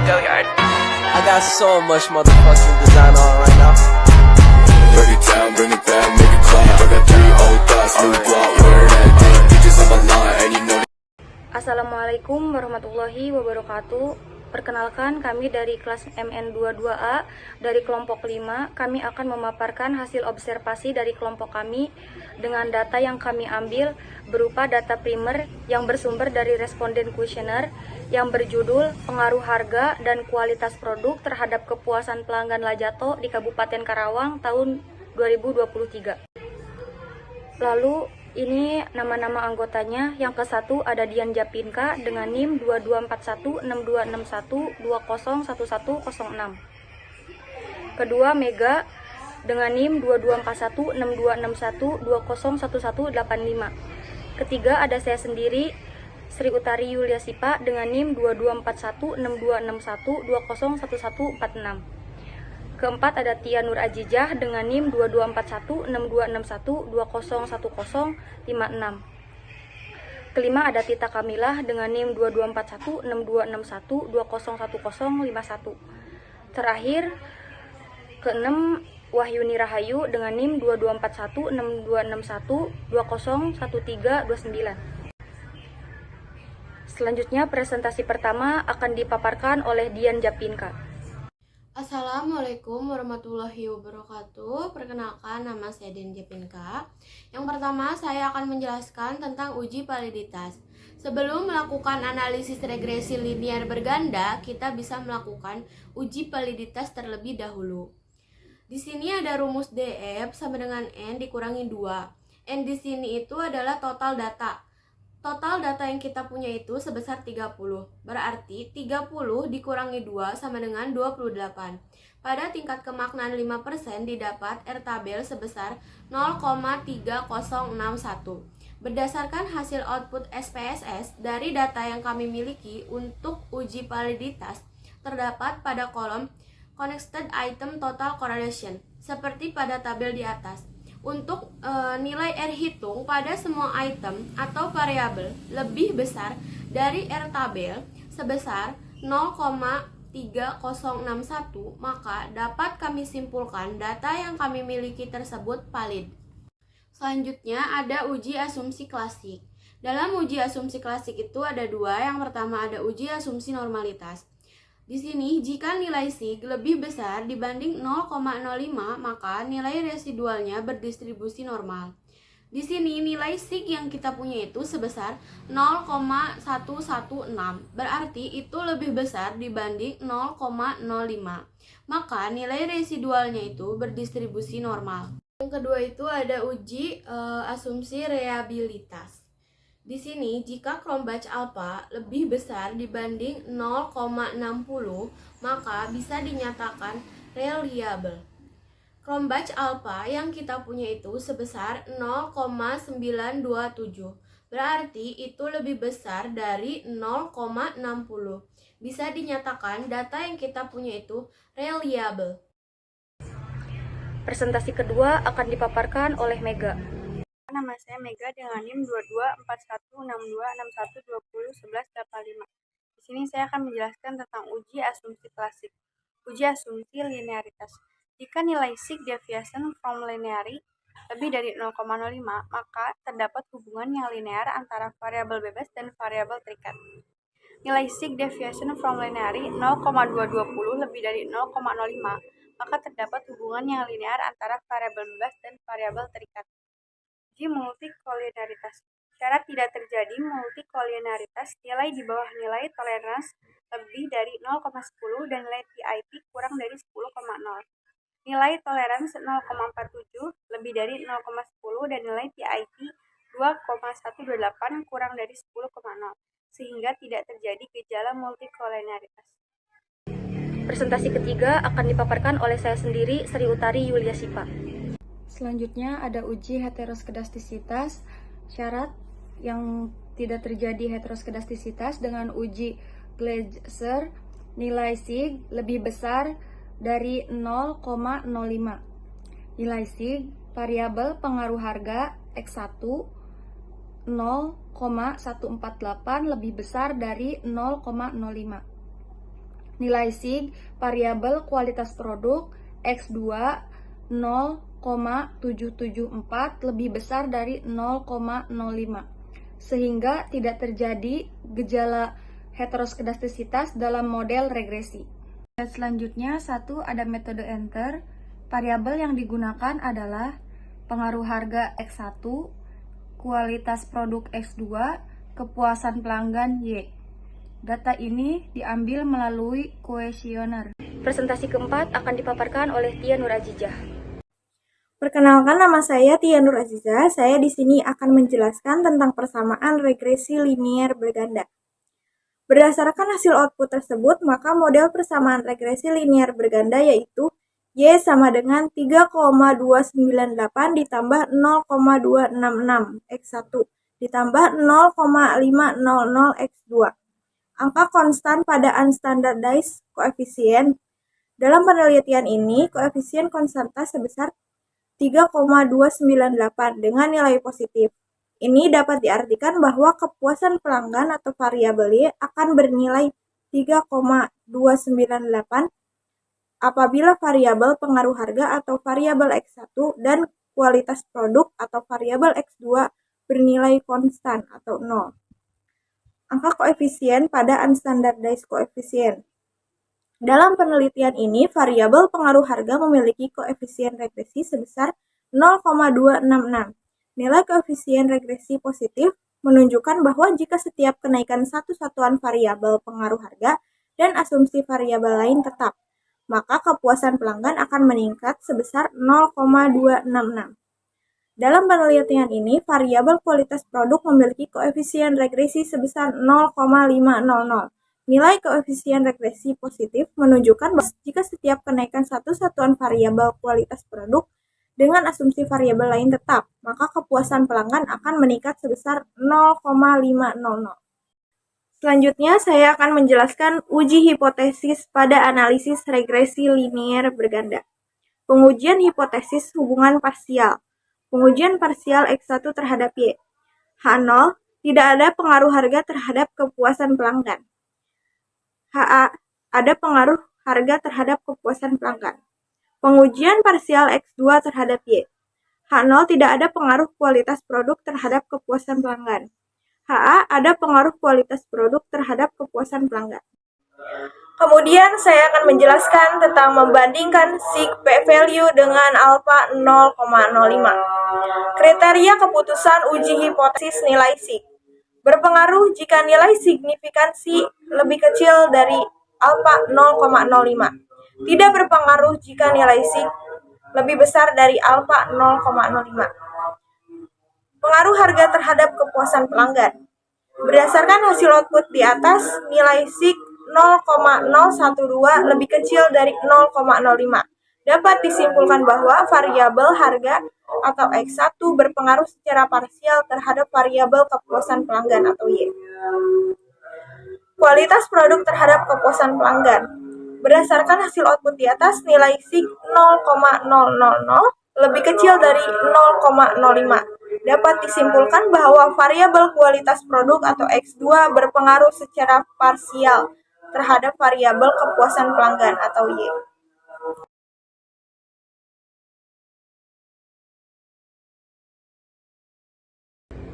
Go yard. I got so much motherfucking design on right now. Break it down, bring it back, make it clap. I got 3 old thoughts, new guap, where that thing. Bitches on my line, and you know. Assalamualaikum warahmatullahi wabarakatuh. Perkenalkan, kami dari kelas MN22A dari kelompok 5. Kami akan memaparkan hasil observasi dari kelompok kami dengan data yang kami ambil berupa data primer yang bersumber dari responden kuesioner yang berjudul Pengaruh Harga dan Kualitas Produk terhadap Kepuasan Pelanggan Lajato di Kabupaten Karawang tahun 2023. Lalu ini nama-nama anggotanya. Yang ke-1 ada Dian Japinka dengan NIM 22416261201106. Kedua Mega dengan NIM 22416261201185. Ketiga ada saya sendiri, Sri Utari Yulia Sipa dengan NIM 22416261201146. Keempat ada Tia Nur Ajijah dengan NIM 22416261201056. Kelima ada Tita Kamilah dengan NIM 22416261201051. Terakhir keenam Wahyuni Rahayu dengan NIM 22416261201329. Selanjutnya presentasi pertama akan dipaparkan oleh Dian Japinka. Assalamualaikum warahmatullahi wabarakatuh. Perkenalkan, nama saya Dian Japinka. Yang pertama, saya akan menjelaskan tentang uji validitas. Sebelum melakukan analisis regresi linear berganda, kita bisa melakukan uji validitas terlebih dahulu. Di sini ada rumus DF sama dengan N dikurangi 2. N di sini itu adalah total data. Total data yang kita punya itu sebesar 30. Berarti 30 dikurangi 2 sama dengan 28. Pada tingkat kemaknaan 5% didapat R tabel sebesar 0,3061. Berdasarkan hasil output SPSS dari data yang kami miliki untuk uji validitas, terdapat pada kolom Connected Item Total Correlation, seperti pada tabel di atas. Untuk nilai R hitung pada semua item atau variabel lebih besar dari R tabel sebesar 0,3061, maka dapat kami simpulkan data yang kami miliki tersebut valid. Selanjutnya ada uji asumsi klasik. Dalam uji asumsi klasik itu ada dua. Yang pertama ada uji asumsi normalitas. Di sini, jika nilai sig lebih besar dibanding 0,05, maka nilai residualnya berdistribusi normal. Di sini, nilai sig yang kita punya itu sebesar 0,116, berarti itu lebih besar dibanding 0,05. Maka nilai residualnya itu berdistribusi normal. Yang kedua itu ada uji asumsi reliabilitas. Di sini, jika Cronbach alpha lebih besar dibanding 0,60, maka bisa dinyatakan reliable. Cronbach alpha yang kita punya itu sebesar 0,927, berarti itu lebih besar dari 0,60. Bisa dinyatakan data yang kita punya itu reliable. Presentasi kedua akan dipaparkan oleh Mega. Nama saya Mega dengan NIM 22416261201185. Di sini saya akan menjelaskan tentang uji asumsi klasik. Uji asumsi linearitas. Jika nilai sig deviation from linearity lebih dari 0,05, maka terdapat hubungan yang linear antara variabel bebas dan variabel terikat. Nilai sig deviation from linearity 0,220 lebih dari 0,05, maka terdapat hubungan yang linear antara variabel bebas dan variabel terikat. Uji multikolinearitas. Syarat tidak terjadi multikolinearitas, nilai di bawah nilai toleransi lebih dari 0,10 dan nilai TIP kurang dari 10,0. Nilai toleransi 0,47 lebih dari 0,10 dan nilai TIP 2,128 kurang dari 10,0, sehingga tidak terjadi gejala multikolinearitas. Presentasi ketiga akan dipaparkan oleh saya sendiri, Sri Utari Yulia Sipa. Selanjutnya ada uji heteroskedastisitas. Syarat yang tidak terjadi heteroskedastisitas dengan uji Gleiser, nilai sig lebih besar dari 0,05. Nilai sig variabel pengaruh harga X1 0,148 lebih besar dari 0,05. nilai SIG variabel kualitas produk X2 0,774 lebih besar dari 0,05 sehingga tidak terjadi gejala heteroskedastisitas dalam model regresi. Dan selanjutnya, ada metode enter. Variabel yang digunakan adalah pengaruh harga X1, kualitas produk X2, kepuasan pelanggan Y. Data ini diambil melalui kuesioner. Presentasi keempat akan dipaparkan oleh Tia Nur Azizah. Perkenalkan, nama saya Tia Nur Azizah. Saya di sini akan menjelaskan tentang persamaan regresi linier berganda. Berdasarkan hasil output tersebut, maka model persamaan regresi linier berganda yaitu Y sama dengan 3,298 ditambah 0,266 X1 ditambah 0,500 X2. Angka konstan pada unstandardized coefficient. Dalam penelitian ini, koefisien konstanta sebesar 3,298 dengan nilai positif. Ini dapat diartikan bahwa kepuasan pelanggan atau variabel Y akan bernilai 3,298 apabila variabel pengaruh harga atau variabel X1 dan kualitas produk atau variabel X2 bernilai konstan atau 0. Angka koefisien pada unstandardized coefficient. Dalam penelitian ini, variabel pengaruh harga memiliki koefisien regresi sebesar 0,266. Nilai koefisien regresi positif menunjukkan bahwa jika setiap kenaikan satu satuan variabel pengaruh harga dan asumsi variabel lain tetap, maka kepuasan pelanggan akan meningkat sebesar 0,266. Dalam penelitian ini, variabel kualitas produk memiliki koefisien regresi sebesar 0,500. Nilai koefisien regresi positif menunjukkan bahwa jika setiap kenaikan satu satuan variabel kualitas produk dengan asumsi variabel lain tetap, maka kepuasan pelanggan akan meningkat sebesar 0,500. Selanjutnya, saya akan menjelaskan uji hipotesis pada analisis regresi linier berganda. Pengujian hipotesis hubungan parsial. Pengujian parsial X1 terhadap Y. H0, tidak ada pengaruh harga terhadap kepuasan pelanggan. HA, ada pengaruh harga terhadap kepuasan pelanggan. Pengujian parsial X2 terhadap Y. H0, tidak ada pengaruh kualitas produk terhadap kepuasan pelanggan. HA, ada pengaruh kualitas produk terhadap kepuasan pelanggan. Kemudian saya akan menjelaskan tentang membandingkan SIG p-value dengan alpha 0,05. Kriteria keputusan uji hipotesis nilai SIG. Berpengaruh jika nilai signifikansi lebih kecil dari alpha 0,05. Tidak berpengaruh jika nilai SIG lebih besar dari alpha 0,05. Pengaruh harga terhadap kepuasan pelanggan. Berdasarkan hasil output di atas, nilai SIG 0,012 lebih kecil dari 0,05. Dapat disimpulkan bahwa variabel harga atau X1 berpengaruh secara parsial terhadap variabel kepuasan pelanggan atau Y. Kualitas produk terhadap kepuasan pelanggan. Berdasarkan hasil output di atas, nilai SIG 0,000 lebih kecil dari 0,05. Dapat disimpulkan bahwa variabel kualitas produk atau X2 berpengaruh secara parsial terhadap variabel kepuasan pelanggan atau Y.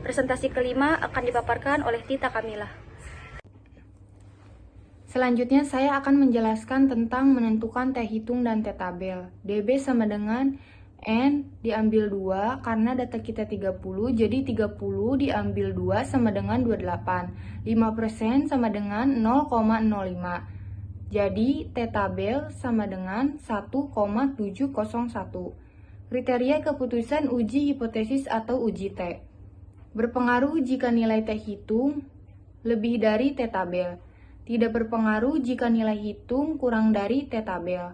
Presentasi kelima akan dipaparkan oleh Tita Kamila. Selanjutnya saya akan menjelaskan tentang menentukan T hitung dan T tabel. DB sama dengan N diambil 2 karena data kita 30, jadi 30 diambil 2 sama dengan 28. 5% sama dengan 0,05. Jadi T tabel sama dengan 1,701. Kriteria keputusan uji hipotesis atau uji T. Berpengaruh jika nilai T hitung lebih dari T tabel. Tidak berpengaruh jika nilai hitung kurang dari T tabel.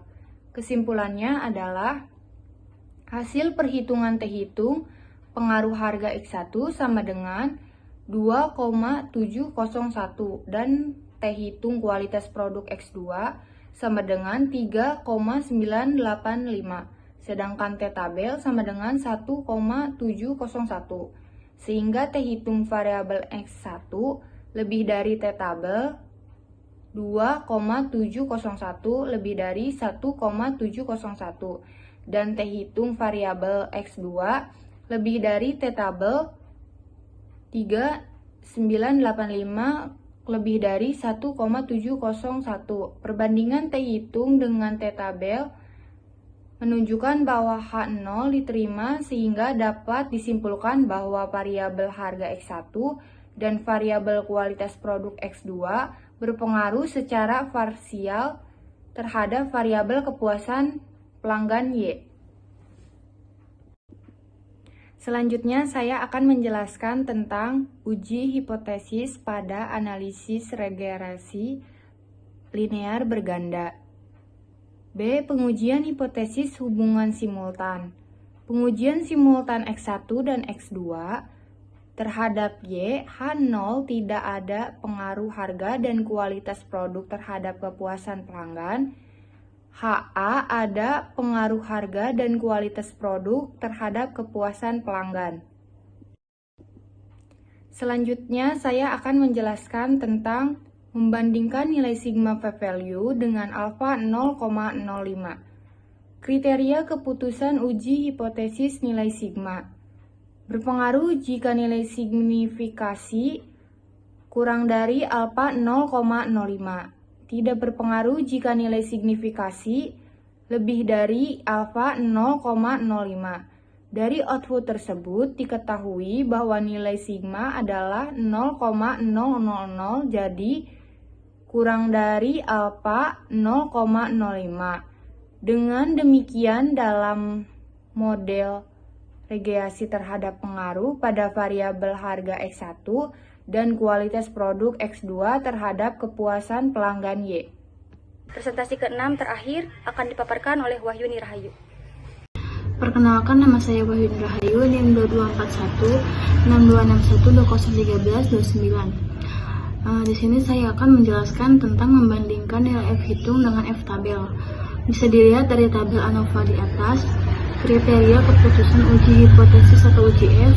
Kesimpulannya adalah hasil perhitungan T hitung pengaruh harga X1 sama dengan 2,701 dan T hitung kualitas produk X2 sama dengan 3,985. Sedangkan T tabel sama dengan 1,701. Sehingga T hitung variabel X1 lebih dari T tabel 2,701 lebih dari 1,701 dan T hitung variabel X2 lebih dari T tabel 3985 lebih dari 1,701. Perbandingan T hitung dengan T tabel menunjukkan bahwa H0 diterima sehingga dapat disimpulkan bahwa variabel harga X1 dan variabel kualitas produk X2 berpengaruh secara parsial terhadap variabel kepuasan pelanggan Y. Selanjutnya saya akan menjelaskan tentang uji hipotesis pada analisis regresi linear berganda. B. Pengujian hipotesis hubungan simultan. Pengujian simultan X1 dan X2 terhadap Y, H0 tidak ada pengaruh harga dan kualitas produk terhadap kepuasan pelanggan. HA ada pengaruh harga dan kualitas produk terhadap kepuasan pelanggan. Selanjutnya saya akan menjelaskan tentang membandingkan nilai sigma p-value dengan alfa 0,05. Kriteria keputusan uji hipotesis nilai sigma. Berpengaruh jika nilai signifikasi kurang dari alfa 0,05. Tidak berpengaruh jika nilai signifikasi lebih dari alfa 0,05. Dari output tersebut diketahui bahwa nilai sigma adalah 0,000, jadi kurang dari alfa 0,05. Dengan demikian dalam model regresi terhadap pengaruh pada variabel harga X1 dan kualitas produk X2 terhadap kepuasan pelanggan Y. Presentasi ke-6 terakhir akan dipaparkan oleh Wahyuni Rahayu. Perkenalkan, nama saya Wahyuni Rahayu, NIM 2241 6261 2013 29. Di sini saya akan menjelaskan tentang membandingkan nilai F hitung dengan F tabel. Bisa dilihat dari tabel ANOVA di atas. Kriteria keputusan uji hipotesis atau uji F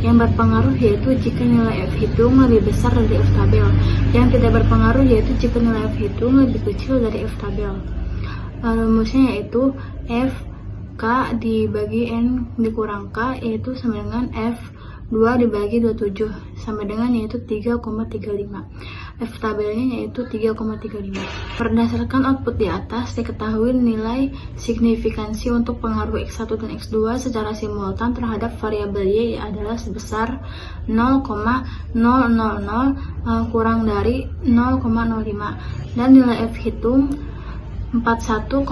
yang berpengaruh yaitu jika nilai F hitung lebih besar dari F tabel. Yang tidak berpengaruh yaitu jika nilai F hitung lebih kecil dari F tabel. Rumusnya yaitu F K dibagi N dikurang K yaitu sama dengan F 2 dibagi 27 sama dengan yaitu 3,35. F tabelnya yaitu 3,35. Berdasarkan output di atas diketahui nilai signifikansi untuk pengaruh X1 dan X2 secara simultan terhadap variabel Y adalah sebesar 0,000 kurang dari 0,05 dan nilai F hitung 41,331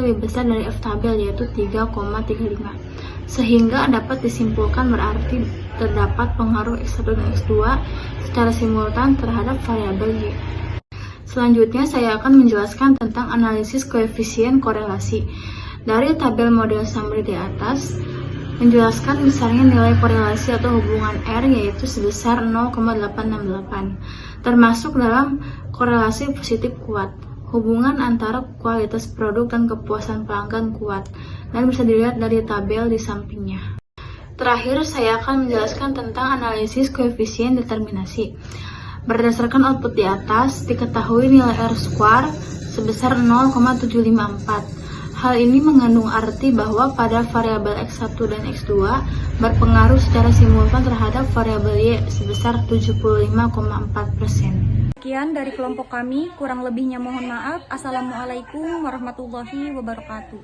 lebih besar dari F tabel yaitu 3,35. Sehingga dapat disimpulkan berarti terdapat pengaruh X1 dan X2 secara simultan terhadap variabel Y. Selanjutnya saya akan menjelaskan tentang analisis koefisien korelasi. Dari tabel model summary di atas menjelaskan besarnya nilai korelasi atau hubungan R yaitu sebesar 0,868 termasuk dalam korelasi positif kuat. Hubungan antara kualitas produk dan kepuasan pelanggan kuat dan bisa dilihat dari tabel di sampingnya. Terakhir, saya akan menjelaskan tentang analisis koefisien determinasi. Berdasarkan output di atas, diketahui nilai R-square sebesar 0,754. Hal ini mengandung arti bahwa pada variabel X1 dan X2 berpengaruh secara simultan terhadap variabel Y sebesar 75,4%. Sekian dari kelompok kami, kurang lebihnya mohon maaf. Assalamualaikum warahmatullahi wabarakatuh.